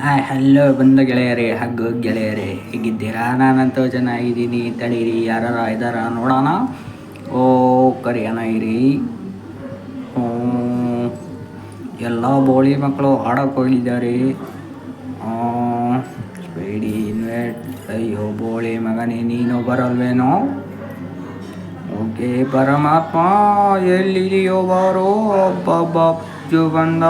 Hello ಬಂದ ಗೆಳೆಯರೇ ಹಗ್ಗು ಗೆಳೆಯರೇ ಹೇಗಿದ್ದೀರಾ? ನಾನಂತೂ ಚೆನ್ನಾಗಿದ್ದೀನಿ. ತಡೀರಿ, ಯಾರು ಇದ್ದಾರ ನೋಡೋಣ. ಓ ಕರಿಯನ ಇರಿ. ಎಲ್ಲ ಬೋಳಿ ಮಕ್ಕಳು ಆಡೋಕೆ ಹೋಗಿದ್ದಾರೆ. ಬೇಡಿ ಇನ್ವೈಟ್. ಅಯ್ಯೋ ಬೋಳಿ ಮಗನೇ, ನೀನು ಬರಲ್ವೇನೋ? ಓಕೆ ಪರಮಾತ್ಮ ಎಲ್ಲಿದೆಯೋ ಬಾರೋ. ಅಬ್ಬಬ್ಬ ಬಂದ.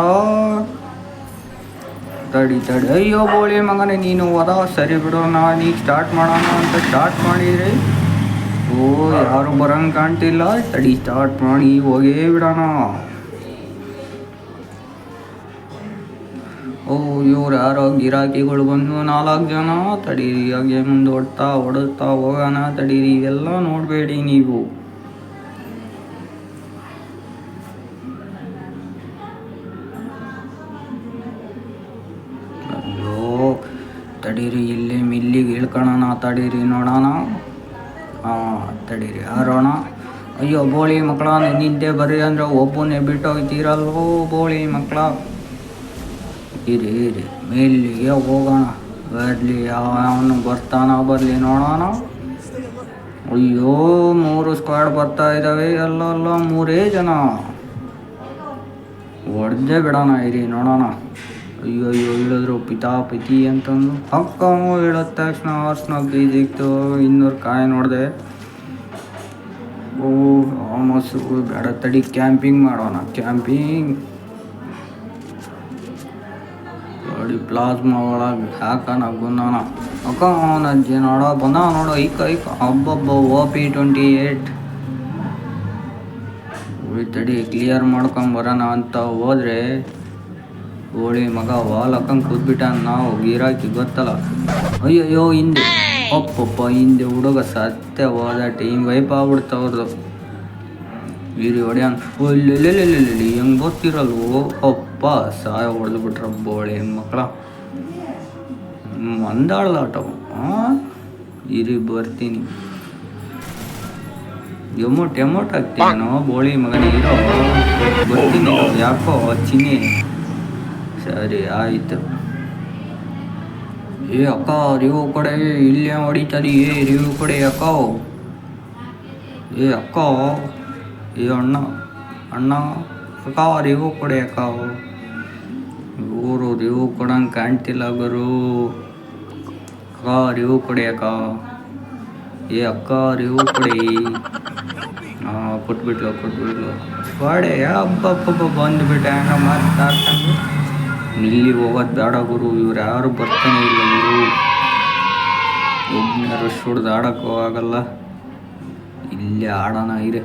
ತಡಿ ಅಯ್ಯೋ ಬೋಳಿ ಮಗನೇ, ನೀನು ಹೋದ ಸರಿ ಬಿಡು. ನಾನು ಈಗ ಸ್ಟಾರ್ಟ್ ಮಾಡೋಣ ಅಂತ ಸ್ಟಾರ್ಟ್ ಮಾಡಿದ್ರಿ. ಓ ಯಾರು ಬರಂಗೆ ಕಾಣ್ತಿಲ್ಲ. ತಡಿ ಸ್ಟಾರ್ಟ್ ಮಾಡಿ ಹೋಗೇ ಬಿಡೋಣ. ಓ ಇವ್ರು ಯಾರೋ ಗಿರಾಕಿಗಳು ಬಂದು 4 ಜನ. ತಡೀರಿ ಹಾಗೆ ಮುಂದೆ ಹೊಡುತ್ತಾ ಹೋಗೋಣ. ತಡೀರಿ, ಇವೆಲ್ಲ ನೋಡಬೇಡಿ ನೀವು. ತಡೀರಿ, ಇಲ್ಲೇ ಮಿಲ್ಲಿಗೆ ಇಳ್ಕೊಳ್ಳೋಣ. ತಡೀರಿ ನೋಡೋಣ. ತಡೀರಿ ಆರೋಣ. ಅಯ್ಯೋ ಬೋಳಿ ಮಕ್ಕಳ, ನಿದ್ದೆ ಬರ್ರಿ ಅಂದರೆ ಒಬ್ಬನೇ ಬಿಟ್ಟೋಗ್ತೀರಲ್ವೋ ಬೋಳಿ ಮಕ್ಕಳ. ಇರಿ ಮೇಲಿಗೆ ಹೋಗೋಣ. ಬರಲಿ, ಅವನು ಬರಲಿ ನೋಡೋಣ. ಅಯ್ಯೋ 3 ಸ್ಕ್ವಾಡ್ ಬರ್ತಾ ಇದ್ದಾವೆ. ಅಲ್ಲ 3 ಜನ. ಹೊಡೆದೇ ಬಿಡೋಣ. ಇರಿ ನೋಡೋಣ. ಅಯ್ಯೋ ಹೇಳಿದ್ರು ಪಿತಾಪಿತಿ ಅಂತಂದು ಅಕ್ಕ ಹೇಳಿದ ತಕ್ಷಣ ಆರ್ಸ್ನಾಗ ಸಿಕ್ತು. 200 ಕಾಯಿ ನೋಡಿದೆ. ಓ ಆಲ್ಮೋಸ್ಟ್ ಬೇಡ. ತಡಿ ಕ್ಯಾಂಪಿಂಗ್ ಮಾಡೋಣ. ಕ್ಯಾಂಪಿಂಗ್ ನೋಡಿ, ಪ್ಲಾಸ್ಮಾ ಒಳಗೆ ಹಾಕೋಣ ಗುನ್ನೋಣ. ಅಕ್ಕ ಅವನಜ್ಜಿ ನೋಡ ಬಂದ ನೋಡು. ಐಕ ಹಬ್ಬಬ್ಬ OP28. ತಡಿ ಕ್ಲಿಯರ್ ಮಾಡ್ಕೊಂಬರೋಣ ಅಂತ ಹೋದ್ರೆ ಗೋಳಿ ಮಗ ವಾಲ್ ಹಾಕಂಗೆ ಕೂತ್ಬಿಟ್ಟ. ನಾವು ಗಿರಾಕಿ ಗೊತ್ತಲ್ಲ. ಅಯ್ಯಯ್ಯೋ ಹಿಂದೆ ಅಪ್ಪಪ್ಪ ಹಿಂದೆ ಹುಡುಗ ಸತ್ಯ ಹೋದ. ಟೀಮ್ ವೈಪ್ ಆಗ್ಬಿಡ್ತವ್ರದ್ದು. ವೀರಿ ಹೊಡ್ಯಾನ್. ಇಲ್ಲಿ ಹೆಂಗೆ ಗೊತ್ತಿರಲ್ವೋ. ಅಪ್ಪ ಸಹಾಯ ಹೊಡೆದು ಬಿಟ್ರ ಬೋಳಿ ಮಕ್ಕಳ. ಒಂದಾಳ್ದಾಟವು. ಇರಿ ಬರ್ತೀನಿ. ಎಮೋಟ್ ಹಾಕ್ತೀನೋ ಬೋಳಿ ಮಗನ. ಇರೋ ಬರ್ತೀನಿ. ಯಾಕೋ ಚಿನ್ನಿ. ಸರಿ ಆಯಿತು. ಅಕ್ಕ ರಿವ್ಯೂ ಕೊಡೆ. ಇಲ್ಲೇ ಹೊಡಿತದಿ. ರಿವ್ಯೂ ಕೊಡೆ ಅಕ್ಕ. ಅಕ್ಕ. ಅಣ್ಣ ಅಕ್ಕ ರಿವ್ಯೂ ಕೊಡೆ ಅಕ್ಕ. ಇವರು ರಿವ್ಯೂ ಕೊಡಂಗೆ ಕಾಣ್ತಿಲ್ಲ ಗುರು. ಅಕ್ಕ ರಿವ್ಯೂ ಕೊಡೆ ಅಕ್ಕ. ಅಕ್ಕ ರಿವ್ಯೂ ಕೊಡಿ. ಕೊಟ್ಬಿಟ್ಲು ಕೊಡೆ. ಹಬ್ಬ ಬಂದುಬಿಟ್ಟೆ. ಹಂಗ ಮಾತಾಡ್ಕೊಂಡು ಇಲ್ಲಿ ಹೋಗೋದು ಬೇಡ ಗುರು. ಇವ್ರು ಯಾರು ಬರ್ತಾನೆ ಇಲ್ಲ ಗುರು. ಒಬ್ಬನೇ ರಶ್ ಹೊಡೆದು ಆಡೋಕ್ಕೂ ಆಗಲ್ಲ. ಇಲ್ಲೇ ಆಡೋಣ ಇರಿ.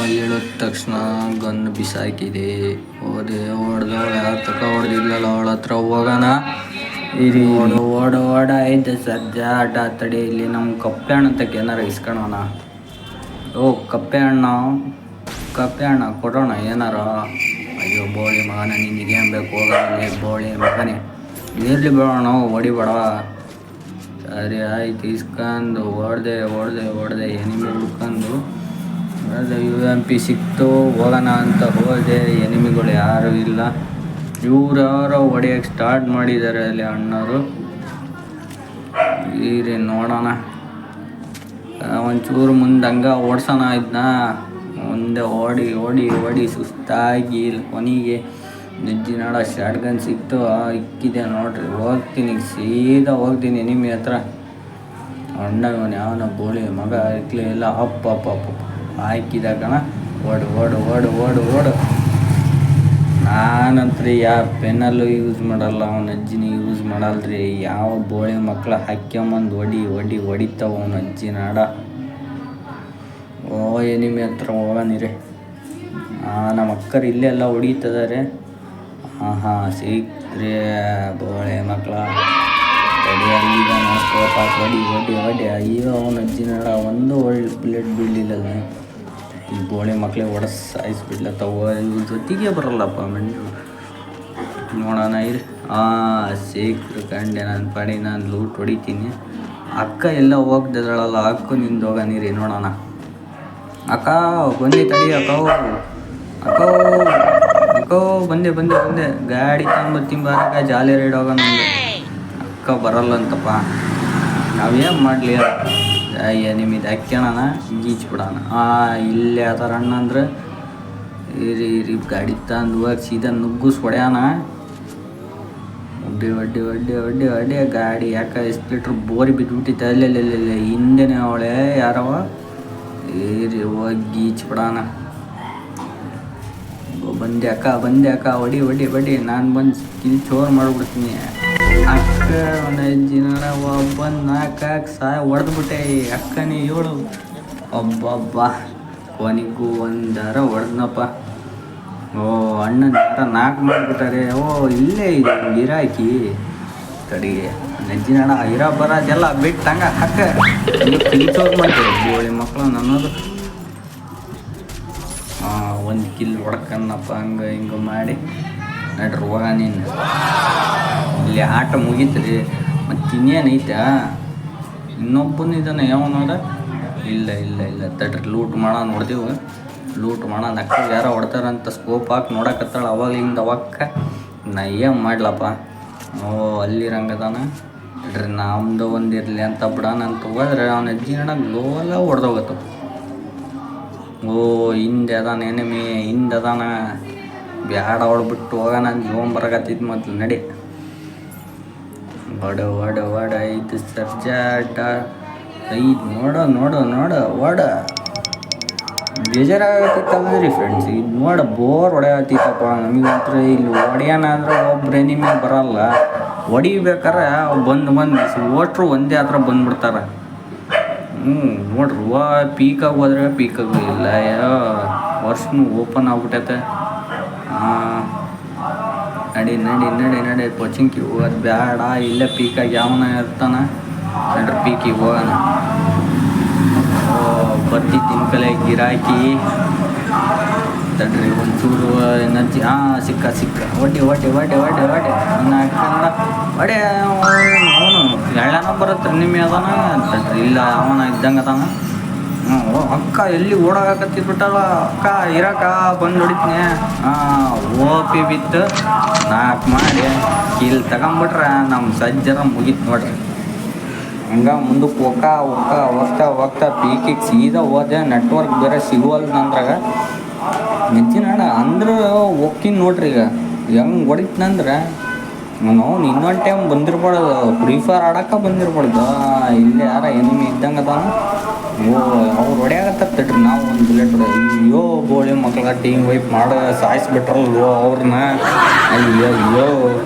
ಹೇಳಿದ ತಕ್ಷಣ ಗನ್ ಬಿಸಾಕಿದೆ. ಹೊಡೆದವಳು ಯಾರು ಹೊಡೆದಿಲ್ಲಲ್ಲ. ಅವಳ ಹತ್ರ ಹೋಗೋಣ. ಇರಿ ಓಡ ಐತೆ ಸಜ್ಜಾಟ. ತಡಿ ಇಲ್ಲಿ ನಮ್ಮ ಕಪ್ಪೆ ಹಣ್ಣು ತಕ್ಕ ಏನಾರ ಇಸ್ಕೊಳ್ಳೋಣ. ಓ ಕಪ್ಪೆ ಹಣ್ಣ ಕೊಡೋಣ ಏನಾರ. ಅಯ್ಯೋ ಬೋಳಿ ಮಗನ, ನಿನಗೇನು ಬೇಕು ಹೋಗೋಣ ಬೋಳಿ ಮಗನೇ. ಇರಲಿ ಬಿಡೋಣ, ಹೊಡಿಬೇಡ. ಸರಿ ಆಯ್ತು. ಇಸ್ಕೊಂಡು ಹೊಡೆದೆ ಎನಿಮಿ ಹುಡ್ಕೊಂಡು. ಅದೇ UMP ಸಿಕ್ತು. ಹೋಗೋಣ ಅಂತ ಹೋದೆ. ಎನಿಮಿಗಳು ಯಾರೂ ಇಲ್ಲ. ಇವ್ರು ಯಾರೋ ಹೊಡೆಯೋಕ್ಕೆ ಸ್ಟಾರ್ಟ್ ಮಾಡಿದ್ದಾರೆ ಅಲ್ಲಿ ಅಣ್ಣವರು. ಈರಿ ನೋಡೋಣ. ಒಂಚೂರು ಮುಂದೆ ಹಂಗೆ ಓಡ್ಸೋಣ ಇದನ್ನ. ಮುಂದೆ ಓಡಿ ಸುಸ್ತಾಗಿ ಕೊನೆಗೆ ನೆಜ್ಜಿನಾಡ ಶಾರ್ಟ್ ಗನ್ ಸಿಕ್ತು. ಇಕ್ಕಿದೆ ನೋಡ್ರಿ. ಸೀದಾ ಹೋಗ್ತೀನಿ ಎನಿಮಿ ಹತ್ರ. ಅಣ್ಣ ಇವನು ಯಾವನ ಬೋಳಿ ಮಗ ಇಕ್ಲೇ ಇಲ್ಲ. ಅಪ್ಪ ಹಾಕಿದ ಕಣ. ಓಡು. ನಾನಂತ್ರಿ ಯಾವ ಪೆನ್ನಲ್ಲೂ ಯೂಸ್ ಮಾಡಲ್ಲ. ಅವನ ಅಜ್ಜಿನ ಯೂಸ್ ಮಾಡಲ್ರಿ. ಯಾವ ಬೋಳಿ ಮಕ್ಕಳ ಹಾಕ್ಯಂಬಂದು ಹೊಡಿತಾವ ಅವನ ಅಜ್ಜಿನ ಆಡ. ಓ ಎನಿಮಿ ಹತ್ರ ಹೋಗೋಣಿರಿ. ನಮ್ಮ ಅಕ್ಕರು ಇಲ್ಲೇ ಎಲ್ಲ ಹೊಡಿತಿದ್ದಾರೆ. ಸಿಕ್ತ್ರಿ ಬೋಳಿ ಮಕ್ಕಳ. ಹೊಡಿ. ಅಯ್ಯೋ ಅವನ ಅಜ್ಜಿನ ಆಡ ಒಂದು ಒಳ್ಳೆ ಪ್ಲೇಟ್ ಬೀಳಲಿಲ್ಲ. ಈ ಬೋಳಿ ಮಕ್ಕಳಿಗೆ ಸಾಯಿಸ್ಬಿಡ್ಲತ್ತವ. ಇವ್ರ ಜೊತೆಗೆ ಬರಲ್ಲಪ್ಪ ಮೆಂಡು. ನೋಡೋಣ ಇರಿ. ಸಿಕ್ರು ಕಂಡೆ ನಾನು ಪಡಿ ನಾನು ಲೂಟ್ ಹೊಡಿತೀನಿ. ಅಕ್ಕ ಎಲ್ಲ ಹೋಗ್ದಳಲ್ಲ, ಅಕ್ಕ ನಿಂದು ಹೋಗ ನೀರಿ ನೋಡೋಣ. ಅಕ್ಕ ಬಂದೆ ತಡಿ ಅಕ್ಕೋ ಅಕ್ಕೋ ಅಕ್ಕೋ ಬಂದೆ ಬಂದೆ ಬಂದೆ ಗಾಡಿ ತಗೊಂಬರ್ತೀನಿ ಬಾರಕ್ಕ, ಜಾಲಿ ರೈಡ್ ಹೋಗೋಣ. ಅಕ್ಕ ಬರಲ್ಲಂತಪ್ಪ, ನಾವೇನು ಮಾಡಲಿ ಅಯ್ಯ ನಿಮ್ಮಿದು ಹಾಕ್ಯಣ ಗೀಚ್ಬಿಡೋಣ. ಇಲ್ಲೇ ಆ ಥರ ಅಣ್ಣ ಅಂದ್ರೆ ಇರಿ ಗಾಡಿ ತಂದು ಹೋಗಿ ಸೀದಾ ನುಗ್ಗಿಸ್ ಹೊಡ್ಯಾನ. ಒಡ್ಡಿ ಒಡ್ಡಿ ಒಡ್ಡಿ ಒಡ್ಡಿ ಒಡ್ಡಿ ಗಾಡಿ ಯಾಕೆ ಎಸ್ಪೀಟ್ರ್ ಬೋರಿ ಬಿದ್ದುಬಿಟ್ಟಿತ್ತು. ಅಲ್ಲೆಲ್ಲ ಹಿಂದೆನೇ ಅವಳೆ ಯಾರವ ಏರಿ ಹೋಗಿ ಗೀಚ್ಬಿಡೋಣ. ಬಂದೆ ಅಕ್ಕ ಹೊಡಿ ಹೊಡಿ ಹೊಡಿ, ನಾನು ಬಂದು ಕಿಲ್ ಚೋರ್ ಮಾಡಿಬಿಡ್ತೀನಿ. ಅಕ್ಕ ಒಂದು 5 ದಿನ ಒಬ್ಬಂದು 4 ಸಾಯ ಹೊಡೆದ್ಬಿಟ್ಟೆ. ಅಕ್ಕನೇ 7 ಒಬ್ಬೊಬ್ಬ ಕೊನೆಗೂ ಒಂದರ ಹೊಡೆದ್ನಪ್ಪ. ಅಣ್ಣನ 4 ಮಾಡಿಬಿಟ್ಟಾರೆ. ಇಲ್ಲೇ ಇದೆ ಗಿರಾಕಿ ಕಡೆಗೆ ನೆಜ್ಜಿನ ಇರೋ ಬರೋದೆಲ್ಲ ಬಿಟ್ಟು ಹಂಗೆ ಅಕ್ಕ ಕಿಲ್ಚೋರ್ ಮಾಡ್ತಾರೆ ಗೋಳಿ ಮಕ್ಕಳು ನನ್ನದು. ಒಂದು ಕಿಲ್ ಹೊಡ್ಕನ್ನಪ್ಪ ಹಂಗೆ ಹಿಂಗೆ ಮಾಡಿ ನಡ್ರಿ ಹೋಗ. ನೀನು ಇಲ್ಲಿ ಆಟ ಮುಗೀತ್ರಿ, ಮತ್ತು ಇನ್ನೇನೈತೆ ಇನ್ನೊಬ್ಬನ ಇದ್ದಾನೆ ಯಾವನೋಡ. ಇಲ್ಲ ತಡ್ರಿ ಲೂಟ್ ಮಾಡೋಣ. ನೋಡ್ದೆವು ಲೂಟ್ ಮಾಡೋಣ. ಅಕ್ಕ ಯಾರೋ ಹೊಡ್ತಾರಂತ ಸ್ಕೋಪ್ ಹಾಕಿ ನೋಡಕತ್ತಾಳ. ಅವಾಗ ಹಿಂಗೆ ಅವಕ್ಕ ನಾ ಏನು ಮಾಡ್ಲಪ್ಪ. ಅಲ್ಲಿರಂಗದಾನ ನೋಡ್ರಿ, ನಮ್ದು ಒಂದು ಇರಲಿ ಅಂತ ಬಿಡೋಣ ಅಂತ ಹೋದ್ರೆ ಅವನ ಅಜ್ಜಿನ ಗೋಲ ಹೊಡೆದೋಗತ್ತಪ್ಪ. ಹಿಂದೆ ಅದಾನ ಎನಿಮಿ, ಹಿಂದೆ ಅದಾನ. ಬ್ಯಾಡ ಹೊಡ್ಬಿಟ್ಟು ಹೋಗೋಣ ಜೋಮ್ ಬರಕತ್ತಿದ್ದು ಮೊದಲು ನಡಿ. ಒಡ 5 ಸರ್ಜಾಟ 5 ನೋಡು ಒಡ ಬೇಜಾರಾಗತ್ತಿತ್ತಲ್ರಿ ಫ್ರೆಂಡ್ಸ್. ಇದು ನೋಡ ಬೋರ್ ಹೊಡೆಯತ್ತಿತ್ತಪ್ಪ ನಮಗಂತ್ರ. ಇಲ್ಲಿ ಹೊಡೆಯೋಣ ಅಂದ್ರೆ ಒಬ್ರು ಎನಿಮಿ ಬರಲ್ಲ. ಹೊಡಿಬೇಕಾರೆ ಬಂದು ಓಟ್ರು ಒಂದೇ ಹತ್ರ ಬಂದ್ಬಿಡ್ತಾರೆ. ನೋಡ್ರಿ ಪೀಕಾಗಿ ಹೋದ್ರೆ ಪೀಕಾಗೂ ಇಲ್ಲ. ವರ್ಷನೂ ಓಪನ್ ಆಗ್ಬಿಟ್ಟೈತೆ. ನಡಿ ಪೊಚಿಂಕಿ ಹೋಗೋದು ಬೇಡ. ಇಲ್ಲೇ ಪೀಕಾಗಿ ಯಾವನ ಇರ್ತಾನೆ ನಡ್ರಿ, ಪೀಕಿಗೆ ಹೋಗೋಣ. ಬರ್ತಿ ತಿನ್ಕಲೆ ಗಿರಾಕಿ ತಡ್ರಿ ಒಂಚೂರು ಎನರ್ಜಿ. ಸಿಕ್ಕ ಒಡ್ಡಿ ನನ್ನ ಹಾಕಂದ ಒಡೆ. ಅವನು ಎಳ್ಳನ ಬರುತ್ತೆ ನಿಮ್ಮೆ ಅದಾನ ತಡ್ರಿ. ಇಲ್ಲ ಅವನ ಇದ್ದಂಗೆ ಅದಾನ. ಅಕ್ಕ ಎಲ್ಲಿ ಓಡಾಕತ್ತಿದ್ಬಿಟ್ಟಲ್ಲ ಅಕ್ಕ. ಇರಕ್ಕ ಬಂದು ಹೊಡಿತೀನಿ. ಓಪಿ ಬಿತ್ತು 4 ಮಾಡಿ ಕಿಲ್ ತಗೊಂಬಿಟ್ರೆ ನಮ್ಮ ಸಜ್ಜರ ಮುಗೀತು ನೋಡ್ರಿ. ಹಂಗೆ ಮುಂದಕ್ಕೆ ಹೋಗ್ತಾ ಪೀಕಿಗೆ ಸೀದಾ ಹೋದೆ. ನೆಟ್ವರ್ಕ್ ಬೇರೆ ಸಿಗುವಲ್ಲ ನಂದ್ರಾಗ ನೆಚ್ಚಿನ ಅಂದ್ರೆ ಹೋಗ್ತೀನಿ ನೋಡ್ರಿ. ಈಗ ಹೆಂಗೆ ಹೊಡಿತೀನಂದ್ರೆ ಅವ್ನು ಇನ್ನೊಂದು ಟೈಮ್ ಬಂದಿರ್ಬಾರ್ದು, ಫ್ರೀ ಫೈರ್ ಆಡೋಕೆ ಬಂದಿರ್ಬಾರ್ದು. ಇಲ್ಲೇ ಯಾರ ಎನಿಮಿ ಇದ್ದಂಗೆ ಅದಾನ. ಅವ್ರು ಹೊಡೆಯಾಗತ್ತಡ್ರಿ. ನಾವು ಒಂದು ಬುಲೆಟ್ ಅಯ್ಯೋ ಗೋಳಿ ಮಕ್ಕಳ ಟೀಮ್ ವೈಪ್ ಮಾಡೋ ಸಾಯಿಸ್ಬಿಟ್ರಲ್ವೋ ಅವ್ರನ್ನ. ಅಯ್ಯೋ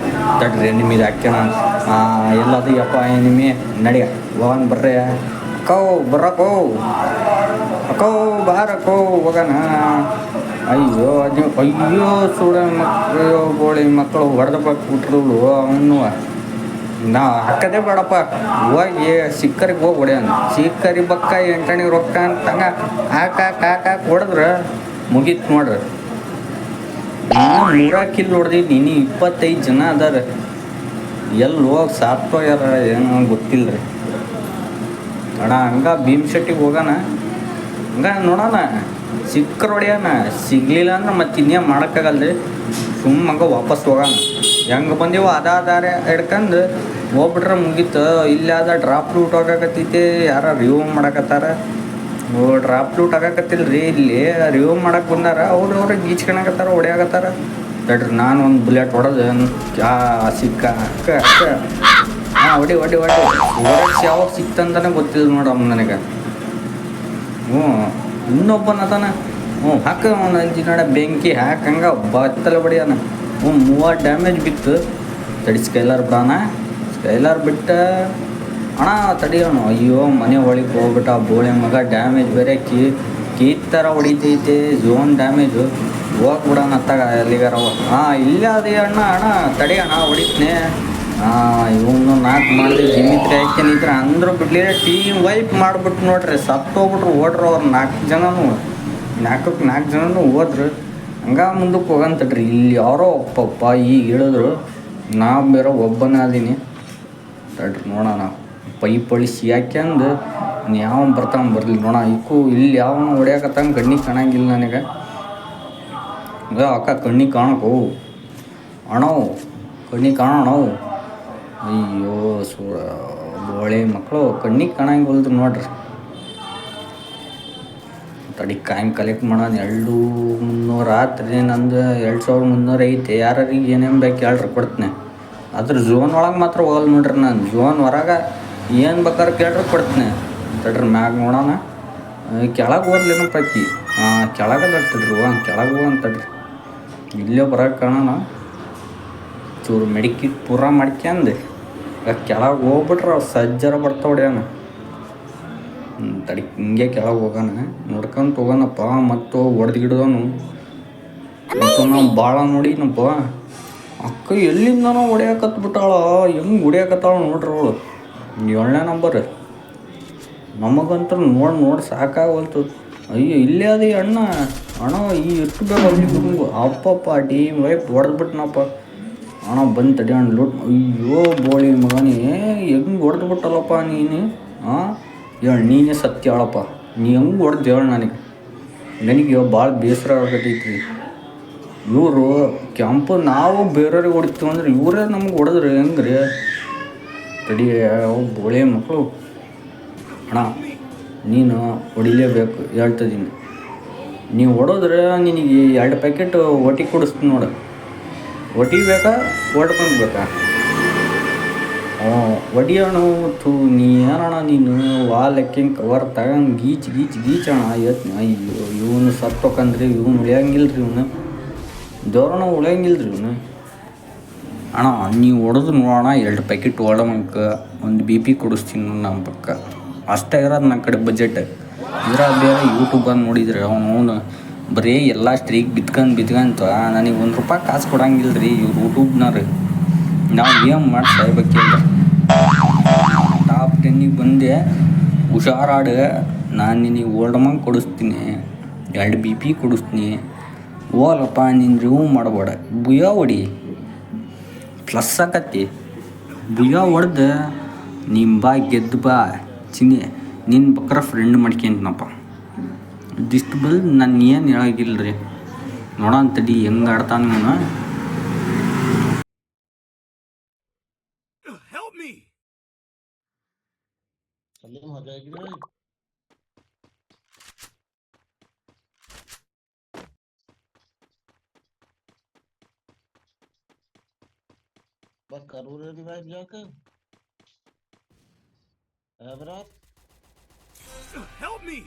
ತಡ್ರಿ ಎನಿಮಿದು ಹಾಕ್ಯಣ. ಎಲ್ಲದು ಯಪ್ಪ ಎನಿಮಿ ನಡಿಯ ಹೋಗೋಣ ಬರ್ರಿ. ಬರಕ್ಕೋ ಬಾರಕ್ಕೋ ಹೋಗೋಣ. ಅಯ್ಯೋ ಸುಡ ಮಕ್ಕಳು ಗೋಳಿ ಮಕ್ಕಳು ಹೊಡೆದಬಿಟ್ರು ಅವನು. ನಾ ಹಾಕದೇ ಬೇಡಪ್ಪ. ಹೋಗಿ ಸಿಕ್ಕರಿಗೆ ಹೋಗಿ ಹೊಡೆಯೋಣ. ಸಿಕ್ಕರಿ ಬಕ್ಕ 8 ರೊಕ್ಕ ಅಂತಂಗ ಹಾಕ ಹೊಡೆದ್ರೆ ಮುಗೀತು ನೋಡ್ರಿ. ನಾನು 3 ಕಿಲ್ ಹೊಡೆದಿದ್ದು. ಇನ್ನು 25 ಜನ ಅದಾರ. ಎಲ್ಲಿ ಹೋಗಿ ಸಾತ್ವೋಗ್ಯಾರ ಏನೋ ಗೊತ್ತಿಲ್ಲ ರೀ ಅಣ್ಣ. ಹಂಗೆ ಭೀಮಶೆಟ್ಟಿಗೆ ಹೋಗೋಣ. ಹಂಗೆ ನೋಡೋಣ, ಸಿಕ್ಕರು ಹೊಡೆಯೋಣ. ಸಿಗಲಿಲ್ಲ ಅಂದ್ರೆ ಮತ್ತೆ ಇನ್ನೇನು ಮಾಡೋಕ್ಕಾಗಲ್ರಿ. ಸುಮ್ಮಂಗೆ ವಾಪಸ್ ಹೋಗೋಣ. ಹೆಂಗೆ ಬಂದೀವೋ ಅದಾದಾರೆ ಹಿಡ್ಕೊಂಡು ಹೋಗ್ಬಿಟ್ರೆ ಮುಗೀತು. ಇಲ್ಲಾದ ಡ್ರಾಪ್ ಲೂಟ್ ಹೋಗಕತ್ತೈತಿ. ಯಾರು ರಿವ್ಯೂ ಮಾಡಕತ್ತಾರ. ಡ್ರಾಪ್ ಲೂಟ್ ಆಗಕತ್ತಿಲ್ಲ ರೀ. ಇಲ್ಲಿ ರಿವ್ಯೂ ಮಾಡಕ್ಕೆ ಬಂದಾರ. ಅವ್ರಿಗೆ ಗೀಚ್ಕೊಳಕತ್ತಾರ, ಹೊಡೆಯಾಕತ್ತಾರ. ತಡ್ರಿ ನಾನು ಒಂದು ಬುಲೆಟ್ ಹೊಡೆದು ಸಿಕ್ಕ ಅಕ್ಕ ಹೊಡಿ ಓಡಾಡ್ಸಿ ಯಾವಾಗ ಸಿಕ್ತಂತಾನೆ ಗೊತ್ತಿಲ್ಲ ನೋಡಮ್ಮ ನನಗೆ. ಇನ್ನೊಬ್ಬನ ಅದಾನ. ಹಾಕ ಒಂದು 5 ನಡ ಬೆಂಕಿ ಹಾಕಂಗೆ ಬತ್ತಲ ಬಡಿಯೋಣ. 30 ಡ್ಯಾಮೇಜ್ ಬಿತ್ತು. ತಡಿ ಸ್ಕೈಲರ್ ಬಿಡೋಣ. ಸ್ಕೈಲರ್ ಬಿಟ್ಟ ಅಣ್ಣ ತಡಿಯೋಣ. ಅಯ್ಯೋ ಮನೆ ಒಳಗೆ ಹೋಗ್ಬಿಟ್ಟ ಬೋಳೆ ಮಗ. ಡ್ಯಾಮೇಜ್ ಬೇರೆ ಕೀತ್ ಥರ ಹೊಡಿತೈತೆ. Zone damage. ಹೋಗ್ಬಿಡೋಣ ಅತ್ತಾಗ ಎಲ್ಲಿಗಾರ. ಇಲ್ಲೇ ಅದೇ ಅಣ್ಣ ತಡಿ ಅಣ್ಣ ಹೊಡಿತೀನಿ. ಇವನು 4 ಮಾಡಿದೆ. ಜಿಮಿತ್ರಿ ಹಾಕ್ಯನಿದ್ರೆ ಅಂದ್ರೂ ಬಿಡ್ಲಿಲ್ಲ. ಟೀಮ್ ವೈಪ್ ಮಾಡಿಬಿಟ್ಟು ನೋಡ್ರಿ. ಸತ್ತೋಗ್ಬಿಟ್ರು ಓಡ್ರು ಅವ್ರು 4 ಜನನೂ ಹೋದ್ರು. ಹಂಗ ಮುಂದಕ್ಕೆ ಹೋಗಂತಡ್ರಿ. ಇಲ್ಲಿ ಯಾರೋ ಒಪ್ಪಪ್ಪ ಈಗ ಹೇಳಿದ್ರು, ನಾವು ಬೇರೆ ಒಬ್ಬನೇ ಅದೀನಿ ತಡ್ರಿ ನೋಡೋಣ. ಪೈಪಳಿ ಸಿಯಾಕ್ಯಂದು ಯಾವ ಬರ್ತಾವ ಬರಲಿ ನೋಡ. ಇಕ್ಕು ಇಲ್ಲಿ ಯಾವನು ಹೊಡ್ಯಾಕತ್ತಂಗೆ ಕಣ್ಣಿಗೆ ಕಾಣಂಗಿಲ್ಲ ನನಗೆ. ಅಕ್ಕ ಕಣ್ಣಿಗೆ ಕಾಣಕೋ ಅಣವು, ಕಣ್ಣಿಗೆ ಕಾಣೋಣವು. ಅಯ್ಯೋ ಬೋಳೆ ಮಕ್ಕಳು ಕಣ್ಣಿಗೆ ಕಾಣಂಗಿಲ್ದು ನೋಡ್ರಿ. ತಡಿ ಕಾಯಿನ್ ಕಲೆಕ್ಟ್ ಮಾಡೋಣ. 2300 ಆತ್ರಿ ನಂದು. 2300 ಐತೆ. ಯಾರಿಗೆ ಏನೇನು ಬೇಕು ಹೇಳ್ರಿ ಕೊಡ್ತೀನಿ. ಅದ್ರ ಝೋನ್ ಒಳಗೆ ಮಾತ್ರ ಹೋಗಲ್ಲ ನೋಡ್ರಿ. ನಾನು ಝೋನ್ ಹೊರಗೆ ಏನು ಬೇಕಾದ್ರೆ ಕೇಳ್ರಿ ಕೊಡ್ತೀನಿ. ತಡ್ರಿ ಮ್ಯಾಗ ನೋಡೋಣ. ಕೆಳಗೆ ಹೋದ್ಲೇನೋ ಪೈಕಿ. ಕೆಳಗೆ ತಡ್ರಿ ಕೆಳಗೆ ಹೋಗಂತಡ್ರಿ. ಇಲ್ಲೇ ಬರೋಕೆ ಕಾಣೋಣ. ಚೂರು ಮೆಡಿಕಿಟ್ ಪೂರ ಮಾಡ್ಕ್ಯಂದು ಕೆಳಗೆ ಹೋಗ್ಬಿಟ್ರೆ ಸಜ್ಜರ ಬರ್ತಾವ ಹೊಡ್ಯಾನ. ತಡಿ ಹಿಂಗೆ ಕೆಳಗೆ ಹೋಗೋಣ, ನೋಡ್ಕೊಂತ ಹೋಗೋಣಪ್ಪ. ಮತ್ತು ಹೊಡೆದು ಗಿಡದವನು ಮತ್ತು ನಾವು ಭಾಳ ನೋಡಿನಪ್ಪ. ಅಕ್ಕ ಎಲ್ಲಿಂದನೋ ಹೊಡ್ಯಾಕತ್ಬಿಟ್ಟಾಳ. ಹೆಂಗೆ ಹೊಡ್ಯಾಕತ್ತಾಳ ನೋಡ್ರಿ ಅವಳು. 7ನೇ ನಂಬರ್. ನಮಗಂತೂ ನೋಡಿ ಸಾಕಾಗಲ್ತು. ಅಯ್ಯೋ ಇಲ್ಲೇ ಅದೇ ಅಣ್ಣ ಈ ಎಷ್ಟು ಬೇಕು ಅಲ್ಲಿ ಅಪ್ಪಪ್ಪ ಟೀಮ್ ವೈಪ್ ಹೊಡೆದ್ಬಿಟ್ನಪ್ಪ ಅಣ್ಣ. ಬಂದು ತಡಿ ಅಣ್ಣ ಲೋಟ್. ಅಯ್ಯೋ ಬೋಳಿ ಮಗನೇ ಹೆಂಗೆ ಹೊಡೆದ್ಬಿಟ್ಟಲ್ಲಪ್ಪ ನೀನು. ಹೇಳು ನೀನೇ ಸತ್ಯ ಹೇಳಪ್ಪ, ನೀ ಹೆಂಗೆ ಹೊಡೆದು ಹೇಳು. ನನಗೆ ಭಾಳ ಬೇಸರ ಆಗತೈತ್ರಿ. ಇವರು ಕ್ಯಾಂಪು ನಾವು ಬೇರೆಯವ್ರಿಗೆ ಹೊಡಿತೀವಿ ಅಂದ್ರೆ ಇವರೇ ನಮ್ಗೆ ಹೊಡೆದ್ರೆ ಹೆಂಗೆ ರೀ. ತಡಿ ಬೋಳೆ ಮಕ್ಕಳು. ಅಣ್ಣ ನೀನು ಹೊಡಿಲೇಬೇಕು ಹೇಳ್ತಿದ್ದೀನಿ. ನೀವು ಹೊಡೋದ್ರೆ ನಿನಗೆ 2 ಪ್ಯಾಕೆಟ್ ಒಟಿ ಕೊಡಿಸ್ತೀನಿ ನೋಡು. ಒಟಿ ಬೇಕಾ ಹೊಡ್ಕೊಂಡು ಬೇಕಾ? ಒಡಿಯೋಣ. ನೀ ಏನಣ್ಣ ನೀನು ವಾಲಕ್ಕಿಂಗೆ ಕವರ್ ತಗೊಂಡು ಗೀಚ್ ಅಣ್ಣ ಅಯ್ಯೋ ಇವನು ಸತ್ತೋಕಂದ್ರಿ. ಇವನು ಉಳಿಯಂಗಿಲ್ಲ ರೀ. ಇವನು ದೇವ್ರಣ್ಣ ಉಳಿಯಂಗಿಲ್ಲ ರೀ ಇವನು. ಅಣ್ಣ ನೀವು ಹೊಡೆದು ನೋಡೋಣ. 2 ಪ್ಯಾಕೆಟ್ ಹೊಡೋಮಂಕ ಒಂದು BP ಕೊಡಿಸ್ತೀನಿ ನಮ್ಮ ಪಕ್ಕ. ಅಷ್ಟೇ ಇರೋದು ನನ್ನ ಕಡೆ ಬಜೆಟ್. ಇದ್ರ ಬೇರೆ ಯೂಟ್ಯೂಬಲ್ಲಿ ನೋಡಿದ್ರೆ ಅವನು ಬರೀ ಎಲ್ಲ ಸ್ಟ್ರೀಕ್ ಬಿತ್ಕೊಂತ ನನಗೆ ₹1 ಕಾಸು ಕೊಡಂಗಿಲ್ಲ ರೀ ಇವ್ರು ಯೂಟ್ಯೂಬ್ನವ್ರು. ನಾವು ಏನು ಮಾಡಿ ಸಾಯ್ಬೇಕಿಲ್ಲ. ಟಾಪ್ 10ಗೆ ಬಂದೆ. ಹುಷಾರಾಡು. ನಾನು ನಿನಗೆ ಓಲ್ಡಮಂಗೆ ಕೊಡಿಸ್ತೀನಿ, 2 BP ಕೊಡಿಸ್ತೀನಿ. ಹೋಗಲ್ಲಪ್ಪ ನೀನು ರಿವ್ಯೂ ಮಾಡಬೇಡ. ಬುಯ್ಯ ಹೊಡಿ ಪ್ಲಸ್ ಆಕತಿ. ಬುಯ್ಯ ಹೊಡೆದು ನಿಮ್ಮ ಬಾ ಗೆದ್ದು ಬಾ ಚಿನ್ನಿ. ನಿನ್ನ ಬಕ್ರ ಫ್ರೆಂಡ್ ಮಾಡ್ಕೊಂತನಪ್ಪ. ಇದಿಷ್ಟು ಬಲ್ ನಾನು ಏನು ಹೇಳಾಗಿಲ್ಲ ರೀ. ನೋಡಂತಡಿ ಹೆಂಗೆ ಆಡ್ತಾನೆ ಇವನು. बस करूँ रे रिवाइव जाकर Everett help me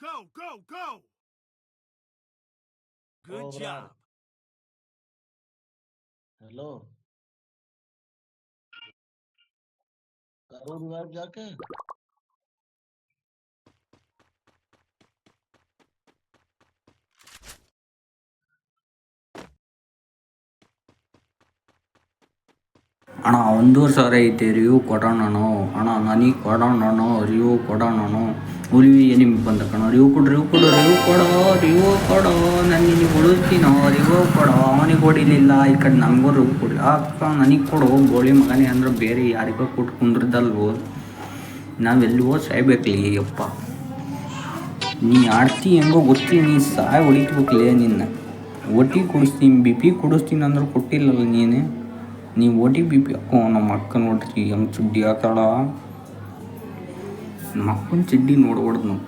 go good job hello करूँ रिवाइव जाके ಅಣ್ಣ 1,500 ಐತೆ. ರಿವ್ಯೂ ಕೊಡೋಣ ಅಣ್ಣ. ನನಗೆ ಕೊಡೋಣ ರಿವ್ಯೂ ಕೊಡೋಣ. ಉಳಿವಿ ನಿಮ್ಗೆ ಬಂದ ಕಣ. ರಿವ್ಯೂ ಕೊಡೋ. ನಾನು ನಿನಗೆ ಉಳಿಸ್ತೀನೋ. ರಿವ್ಯೂ ಕೊಡೋ. ಅವನಿಗೆ ಹೊಡಿಲಿಲ್ಲ ಈ ಕಡೆ ನಮಗೂ ರಿವ್ಯೂ ಕೊಡಿ. ಅಕ್ಕ ನನಗೆ ಕೊಡು ಗೋಳಿ ಮಗನೇ. ಅಂದ್ರೆ ಬೇರೆ ಯಾರಿಗೋ ಕೊಟ್ಟು ಕುಂದ್ರದಲ್ವೋ. ನಾವೆಲ್ಲಿವೋ ಸಾಯ್ಬೇಕಲಿ ಅಪ್ಪ. ನೀ ಆಡ್ತಿ ಹೆಂಗೋ ಗೊತ್ತಿ. ನೀ ಸಾಯ್ ಹೊಡಿತ್ಬೇಕಲೇ ನಿನ್ನ. ಒಟಿ ಕೊಡಿಸ್ತೀನಿ BP ಕೊಡಿಸ್ತೀನಿ ಅಂದ್ರೆ ಕೊಟ್ಟಿಲ್ಲಲ್ಲ ನೀನು. ನೀವು ಒಟಿ BP ಹಾಕೋ. ನಮ್ಮ ಅಕ್ಕ ನೋಡ್ರಿ ಹೆಂಗೆ ಚಡ್ಡಿ ಹಾಕಾಳ. ನಮ್ಮ ಅಕ್ಕನ ಚಡ್ಡಿ ನೋಡ್ಬಾರ್ದು ನಾವು.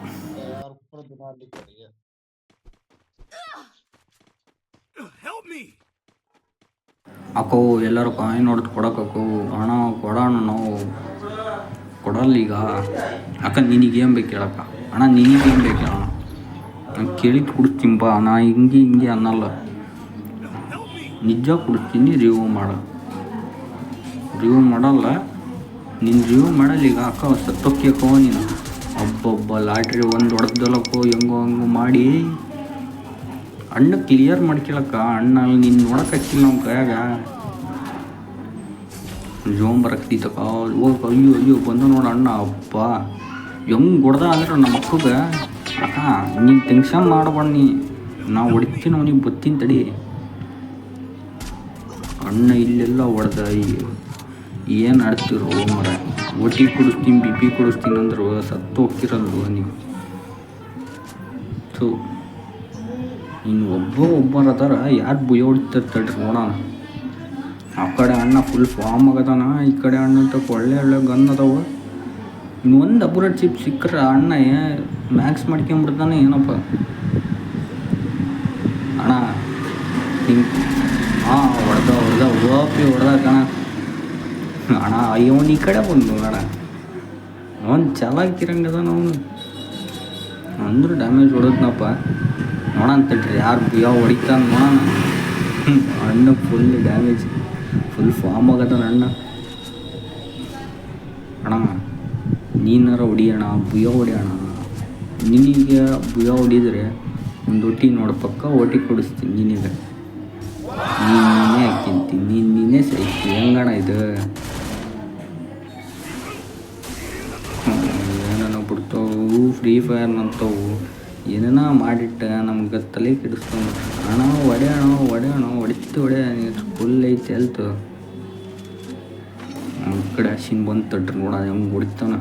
ಅಕ್ಕೋ ಎಲ್ಲರೂ ಕಾಯಿನ್ ಹೊಡೆದು ಕೊಡೋಕ್ಕೋ. ಹಣ ಕೊಡೋಣ ನಾವು. ಕೊಡಲ್ಲ ಈಗ. ಅಕ್ಕ ನಿನಗೇನು ಬೇಕು ಹೇಳಕ್ಕ. ಅಣ್ಣ ನಿನಗೇನು ಬೇಕು ಹೇಳೋಣ. ನಾನು ಕೇಳಿದ್ದು ಕೊಡಿಸ್ತೀನಿಪ್ಪ. ನಾ ಹಿಂಗೆ ಅನ್ನಲ್ಲ. ನಿಜ ಕೊಡಿಸ್ತೀನಿ. ರಿವ್ಯೂ ಮಾಡಲ್ಲ. ನೀನು ರಿವ್ಯೂ ಮಾಡಲ್ಲ ಈಗ. ಅಕ್ಕ ಸತ್ತೋಕ್ಯಕ್ಕೋ ನೀನು. ಒಬ್ಬೊಬ್ಬ ಲಾಟ್ರಿ ಒಂದು ಹೊಡೆದಲ್ಲಕ್ಕೋ. ಹೆಂಗೋ ಮಾಡಿ ಅಣ್ಣ ಕ್ಲಿಯರ್ ಮಾಡ್ಕೊಳಕ್ಕ. ಅಣ್ಣ ನೀನು ನೋಡೋಕ್ಕಾಗಿಲ್ಲ ನಮ್ಮ ಕೈಯಾಗ. ಜೋಮ್ ಬರಕ್ತಿತ್ತಕ್ಕ ಅಯ್ಯೋ ಅಯ್ಯೋ ಬಂದ ನೋಡ ಅಣ್ಣ ಅಪ್ಪ ಹೆಂಗೆ ಹೊಡ್ದ ಅಂದ್ರೆ ನಮ್ಮ ಅಕ್ಕಗೆ ಅಕ್ಕ ನೀನು ಟೆನ್ಷನ್ ಮಾಡಬಣ್ಣಿ ನಾವು ಹೊಡಿತೀನಿ ಅವನಿಗೆ ಬತ್ತೀನಿ ತಡಿ ಅಣ್ಣ ಇಲ್ಲೆಲ್ಲ ಹೊಡೆದ ಏನು ಆಡ್ತಿರೋ ಮರ ಒಟಿ ಕುಡಿಸ್ತೀನಿ ಬಿ ಪಿ ಕುಡಿಸ್ತೀನಿ ಅಂದ್ರು ಸತ್ತು ಹೋಗ್ತಿರಲ್ವ ನೀವು ಸೊ ಇನ್ನು ಒಬ್ಬರು ಅದಾರ ಯಾರು ಬುಯ್ಯ ಹೊಡಿತಿರ್ತಾಳ್ರಿ ನೋಡೋಣ ಆ ಕಡೆ ಅಣ್ಣ ಫುಲ್ ಫಾರ್ಮ್ ಆಗದಾನ ಈ ಕಡೆ ಅಣ್ಣ ಅಂತ ಒಳ್ಳೆ ಒಳ್ಳೆ ಗನ್ ಅದಾವ ಇನ್ನು ಒಂದು ಅಪುರೇಟ್ ಚಿಪ್ ಸಿಕ್ಕರೆ ಅಣ್ಣ ಮ್ಯಾಕ್ಸ್ ಮಾಡ್ಕೊಂಬಿಡ್ತಾನೆ ಏನಪ್ಪ ಅಣ್ಣ ಹಿಂಗೆ ಹಾಂ ಹೊಡೆದ ಓಪಿ ಹೊಡೆದ ಕಣ ಅಣ್ಣ ಅವನು ಈ ಕಡೆ ಬಂದು ಅಣ್ಣ ಅವನು ಚೆನ್ನಾಗಿರಂಗದ ಅವನು ಅಂದ್ರೂ ಡ್ಯಾಮೇಜ್ ಹೊಡೋದ್ನಪ್ಪ ನೋಡೋಣ ತಡ್ರಿ ಯಾರು ಯಾವ ಹೊಡಿತಾನ ನೋಡೋಣ ಅಣ್ಣ ಫುಲ್ ಡ್ಯಾಮೇಜ್ ಫುಲ್ ಫಾರ್ಮ್ ಆಗದ ಅಣ್ಣ ಅಣ್ಣ ನೀನಾರ ಹೊಡಿಯೋಣ ಬುಯ್ಯ ಹೊಡಿಯೋಣ ನಿನಗೆ ಬುಯ್ಯ ಹೊಡಿದ್ರೆ ಒಂದು ಒಟ್ಟಿ ನೋಡು ಪಕ್ಕ ಒಟ್ಟಿ ಕೊಡಿಸ್ತೀನಿ ನಿನಗೆ ನೀನೇ ಹಾಕ್ತಿಂತೀನಿ ನೀನೇ ಸೈತಿ ಹೆಂಗಣ ಇದು ಏನೇನೋ ಬಿಡ್ತಾವು ಫ್ರೀ ಫೈರ್ನಂತವು ಏನೇನೋ ಮಾಡಿಟ್ಟ ನಮ್ಗೆ ತಲೆ ಕೆಡಿಸ್ತಾವ ಅಣ್ಣ ಹೊಡೆಯೋಣ ಹೊಡಿತು ಫುಲ್ ಐತೆ ಎಲ್ತು ಕಡೆ ಹಸಿನ್ ಬಂದು ತಟ್ರಿ ನೋಡ ಹೆಂಗೆ ಹೊಡಿತಾನ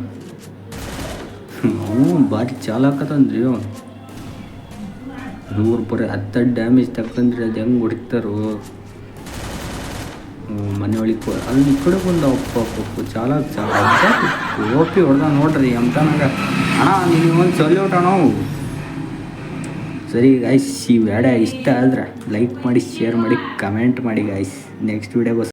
ಅವನು ಭಾರಿ ಚಾಲಾಕತ್ತಂದ್ರಿ ನೂರು ಬರೀ 10 ಡ್ಯಾಮೇಜ್ ತಕ್ಕಂದ್ರಿ ಅದು ಹೆಂಗೆ ಹೊಡಿತಾರೋ ಮನೆ ಒಳಗೆ ಅಲ್ಲಿ ಈ ಕಡೆ ಬಂದ ಅಪ್ಪ ಚಾಲ ಓಪಿ ಹೊಡೆದ ನೋಡ್ರಿ ಅಂತನಾಗ ಅಣ್ಣ ನೀವು ಒಂದು ಸಲ್ಯೂಟ್ ಅಣ್ಣ ಸರಿ ಗಾಯ್ಸ್ ಈ ವಿಡಿಯೋ ಇಷ್ಟ ಆದ್ರೆ ಲೈಕ್ ಮಾಡಿ ಶೇರ್ ಮಾಡಿ ಕಮೆಂಟ್ ಮಾಡಿ ಗಾಯ್ಸ್ ನೆಕ್ಸ್ಟ್ ವಿಡಿಯೋಗೋಸ್ಕರ